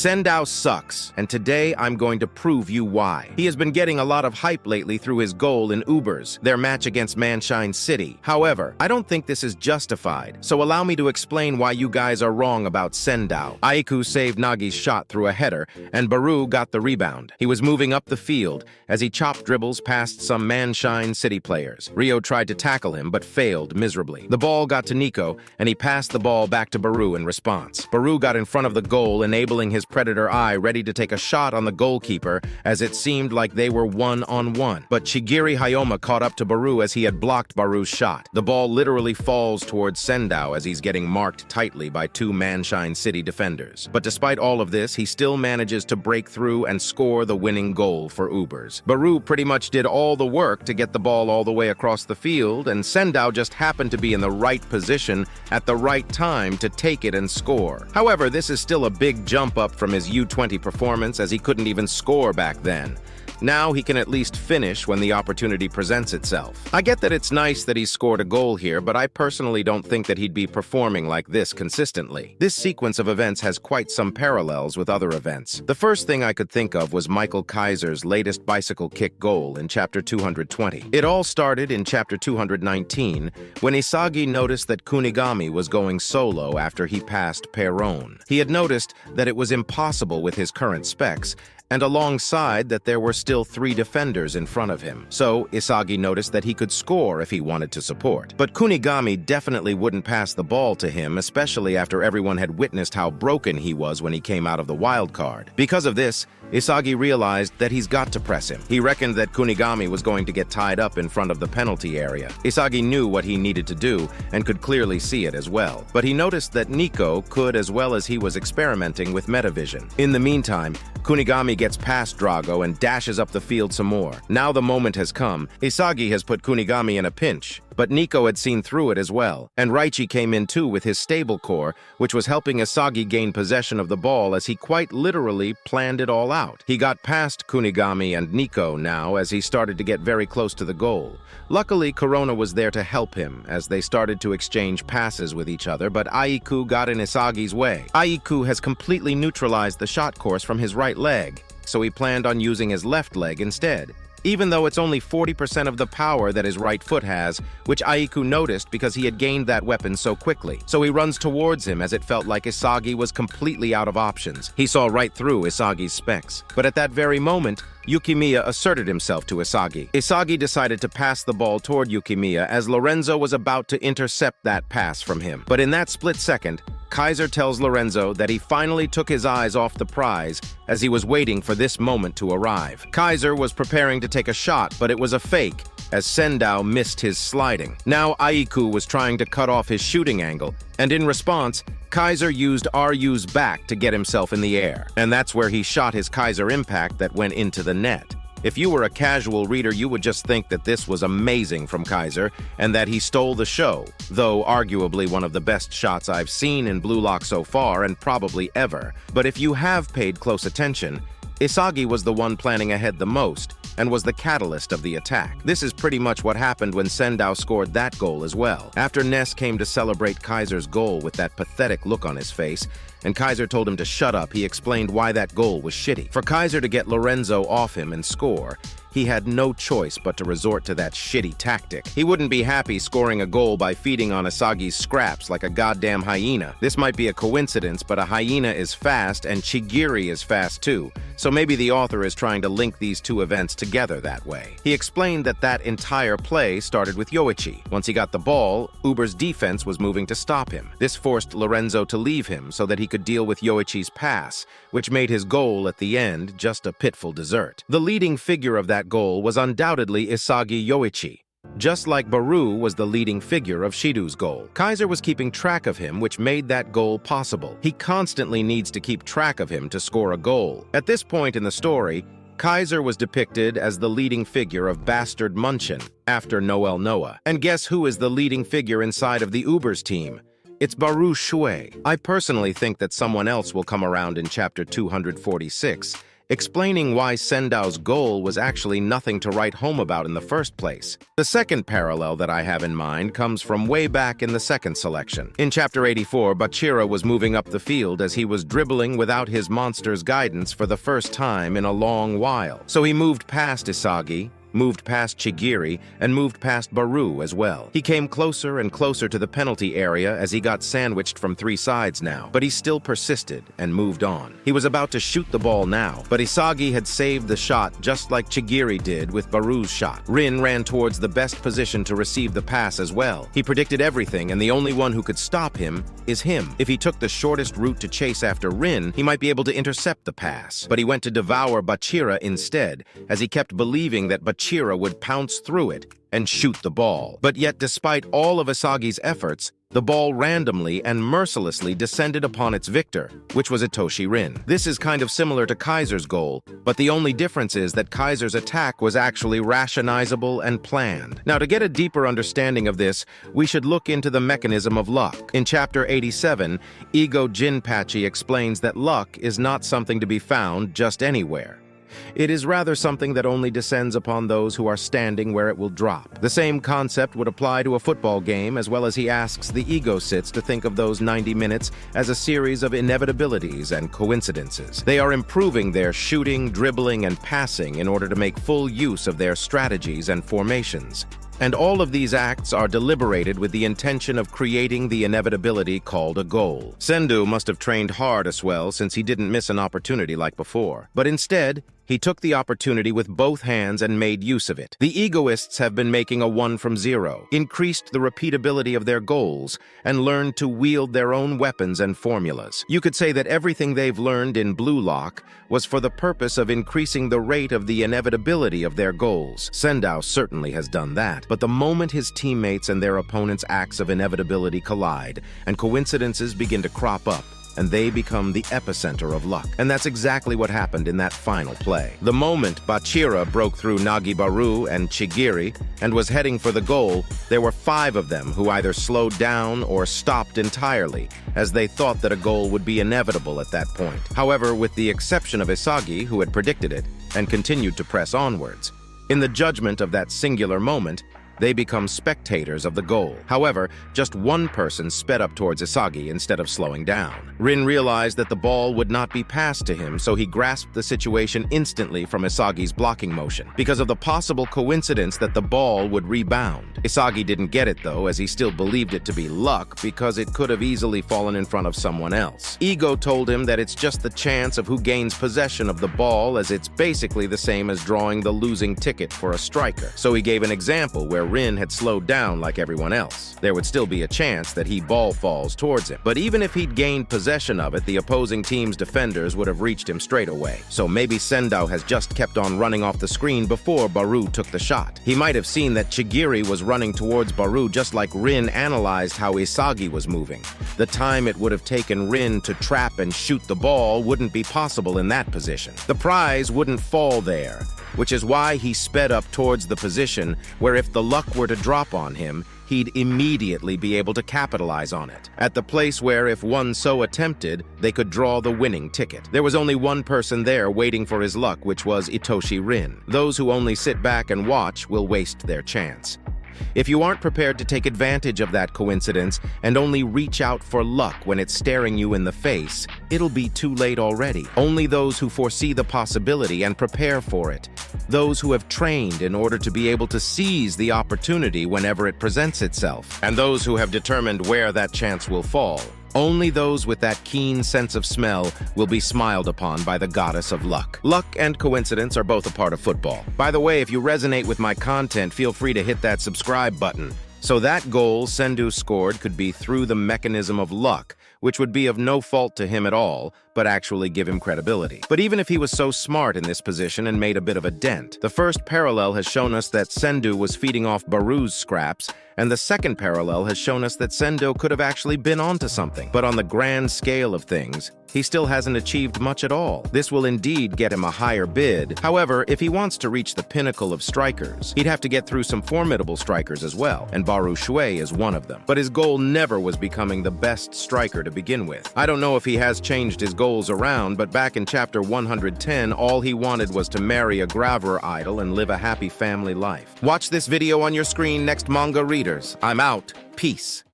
Sendou sucks, and today I'm going to prove you why. He has been getting a lot of hype lately through his goal in Ubers, their match against Manshine City. However, I don't think this is justified, so allow me to explain why you guys are wrong about Sendou. Aiku saved Nagi's shot through a header, and Barou got the rebound. He was moving up the field as he chopped dribbles past some Manshine City players. Rio tried to tackle him, but failed miserably. The ball got to Nico, and he passed the ball back to Barou in response. Barou got in front of the goal, enabling his predator eye ready to take a shot on the goalkeeper as it seemed like they were one-on-one. But Chigiri Hayoma caught up to Barou as he had blocked Barou's shot. The ball literally falls towards Sendou as he's getting marked tightly by two Manshine City defenders. But despite all of this, he still manages to break through and score the winning goal for Ubers. Barou pretty much did all the work to get the ball all the way across the field, and Sendou just happened to be in the right position at the right time to take it and score. However, this is still a big jump up from his U20 performance, as he couldn't even score back then. Now he can at least finish when the opportunity presents itself. I get that it's nice that he scored a goal here, but I personally don't think that he'd be performing like this consistently. This sequence of events has quite some parallels with other events. The first thing I could think of was Michaelkaiser's latest bicycle kick goal in Chapter 220. It all started in Chapter 219 when Isagi noticed that Kunigami was going solo after he passed Perron. He had noticed that it was impossible with his current specs, and alongside that there were still 3 defenders in front of him. So Isagi noticed that he could score if he wanted to support. But Kunigami definitely wouldn't pass the ball to him, especially after everyone had witnessed how broken he was when he came out of the wild card. Because of this, Isagi realized that he's got to press him. He reckoned that Kunigami was going to get tied up in front of the penalty area. Isagi knew what he needed to do and could clearly see it as well. But he noticed that Nico could, as well as he was experimenting with metavision. In the meantime, Kunigami gets past Drago and dashes up the field some more. Now the moment has come. Isagi has put Kunigami in a pinch, but Nico had seen through it as well. And Raichi came in too with his stable core, which was helping Isagi gain possession of the ball as he quite literally planned it all out. He got past Kunigami and Nico now as he started to get very close to the goal. Luckily, Corona was there to help him as they started to exchange passes with each other, but Aiku got in Isagi's way. Aiku has completely neutralized the shot course from his right leg, so he planned on using his left leg instead, even though it's only 40% of the power that his right foot has, which Aiku noticed because he had gained that weapon so quickly. So he runs towards him as it felt like Isagi was completely out of options. He saw right through Isagi's specs. But at that very moment, Yukimiya asserted himself to Isagi. Isagi decided to pass the ball toward Yukimiya as Lorenzo was about to intercept that pass from him. But in that split second, Kaiser tells Lorenzo that he finally took his eyes off the prize as he was waiting for this moment to arrive. Kaiser was preparing to take a shot, but it was a fake as Sendou missed his sliding. Now Aiku was trying to cut off his shooting angle, and in response, Kaiser used Ryu's back to get himself in the air. And that's where he shot his Kaiser impact that went into the net. If you were a casual reader, you would just think that this was amazing from Kaiser and that he stole the show, though arguably one of the best shots I've seen in Blue Lock so far and probably ever. But if you have paid close attention, Isagi was the one planning ahead the most and was the catalyst of the attack. This is pretty much what happened when Sendou scored that goal as well. After Ness came to celebrate Kaiser's goal with that pathetic look on his face, and Kaiser told him to shut up, he explained why that goal was shitty. For Kaiser to get Lorenzo off him and score, he had no choice but to resort to that shitty tactic. He wouldn't be happy scoring a goal by feeding on Isagi's scraps like a goddamn hyena. This might be a coincidence, but a hyena is fast and Chigiri is fast too, so maybe the author is trying to link these two events together that way. He explained that that entire play started with Yoichi. Once he got the ball, Uber's defense was moving to stop him. This forced Lorenzo to leave him so that he could deal with Yoichi's pass, which made his goal at the end just a pitiful dessert. The leading figure of that goal was undoubtedly isagiyoichi, just like Barou was the leading figure of Shido's goal. Kaiser was keeping track of him, which made that goal possible. He constantly needs to keep track of him to score a goal. At this point in the story, Kaiser was depicted as the leading figure of Bastard Munchin after Noel Noah. And guess who is the leading figure inside of the Ubers team? It's baroushouei. I personally think that someone else will come around in Chapter 246, explaining why Sendou's goal was actually nothing to write home about in the first place. The second parallel that I have in mind comes from way back in the second selection. In Chapter 84, Bachira was moving up the field as he was dribbling without his monster's guidance for the first time in a long while. So he moved past Isagi, moved past Chigiri, and moved past Barou as well. He came closer and closer to the penalty area as he got sandwiched from three sides now, but he still persisted and moved on. He was about to shoot the ball now, but Isagi had saved the shot just like Chigiri did with Barou's shot. Rin ran towards the best position to receive the pass as well. He predicted everything, and the only one who could stop him is him. If he took the shortest route to chase after Rin, he might be able to intercept the pass, but he went to devour Bachira instead, as he kept believing that Bachira would pounce through it and shoot the ball. But yet, despite all of Isagi's efforts, the ball randomly and mercilessly descended upon its victor, which was Itoshi Rin. This is kind of similar to Kaiser's goal, but the only difference is that Kaiser's attack was actually rationalizable and planned. Now, to get a deeper understanding of this, we should look into the mechanism of luck. In Chapter 87, Ego Jinpachi explains that luck is not something to be found just anywhere. It is rather something that only descends upon those who are standing where it will drop. The same concept would apply to a football game, as well as he asks the ego sits to think of those 90 minutes as a series of inevitabilities and coincidences. They are improving their shooting, dribbling, and passing in order to make full use of their strategies and formations. And all of these acts are deliberated with the intention of creating the inevitability called a goal. Sendou must have trained hard as well, since he didn't miss an opportunity like before. But instead, he took the opportunity with both hands and made use of it. The egoists have been making a 1 from 0, increased the repeatability of their goals, and learned to wield their own weapons and formulas. You could say that everything they've learned in bluelock was for the purpose of increasing the rate of the inevitability of their goals. Sendou certainly has done that, but the moment his teammates and their opponents' acts of inevitability collide, and coincidences begin to crop up, and they become the epicenter of luck. And that's exactly what happened in that final play. The moment Bachira broke through Nagibaru and Chigiri and was heading for the goal, there were 5 of them who either slowed down or stopped entirely, as they thought that a goal would be inevitable at that point. However, with the exception of Isagi, who had predicted it, and continued to press onwards. In the judgment of that singular moment, they become spectators of the goal. However, just one person sped up towards Isagi instead of slowing down. Rin realized that the ball would not be passed to him, so he grasped the situation instantly from Isagi's blocking motion, because of the possible coincidence that the ball would rebound. Isagi didn't get it though, as he still believed it to be luck, because it could have easily fallen in front of someone else. Ego told him that it's just the chance of who gains possession of the ball, as it's basically the same as drawing the losing ticket for a striker. So he gave an example where Rin had slowed down like everyone else. There would still be a chance that he ball falls towards him. But even if he'd gained possession of it, the opposing team's defenders would have reached him straight away. So maybe Sendou has just kept on running off the screen before Barou took the shot. He might have seen that Chigiri was running towards Barou just like Rin analyzed how Isagi was moving. The time it would have taken Rin to trap and shoot the ball wouldn't be possible in that position. The prize wouldn't fall there, which is why he sped up towards the position where if the luck were to drop on him, he'd immediately be able to capitalize on it. At the place where, if one so attempted, they could draw the winning ticket. There was only one person there waiting for his luck, which was Itoshi Rin. Those who only sit back and watch will waste their chance. If you aren't prepared to take advantage of that coincidence and only reach out for luck when it's staring you in the face, it'll be too late already. Only those who foresee the possibility and prepare for it, those who have trained in order to be able to seize the opportunity whenever it presents itself, and those who have determined where that chance will fall. Only those with that keen sense of smell will be smiled upon by the goddess of luck. Luck and coincidence are both a part of football. By the way, if you resonate with my content, feel free to hit that subscribe button. So that goal Sendou scored could be through the mechanism of luck, which would be of no fault to him at all, but actually give him credibility. But even if he was so smart in this position and made a bit of a dent, the first parallel has shown us that Sendou was feeding off Barou's scraps, and the second parallel has shown us that Sendou could have actually been onto something. But on the grand scale of things, He still hasn't achieved much at all. This will indeed get him a higher bid. However, if he wants to reach the pinnacle of strikers, he'd have to get through some formidable strikers as well, and baroushouei is one of them. But his goal never was becoming the best striker to begin with. I don't know if he has changed his goals around, but back in chapter 110, all he wanted was to marry a graver idol and live a happy family life. Watch this video on your screen, next manga readers. I'm out. Peace.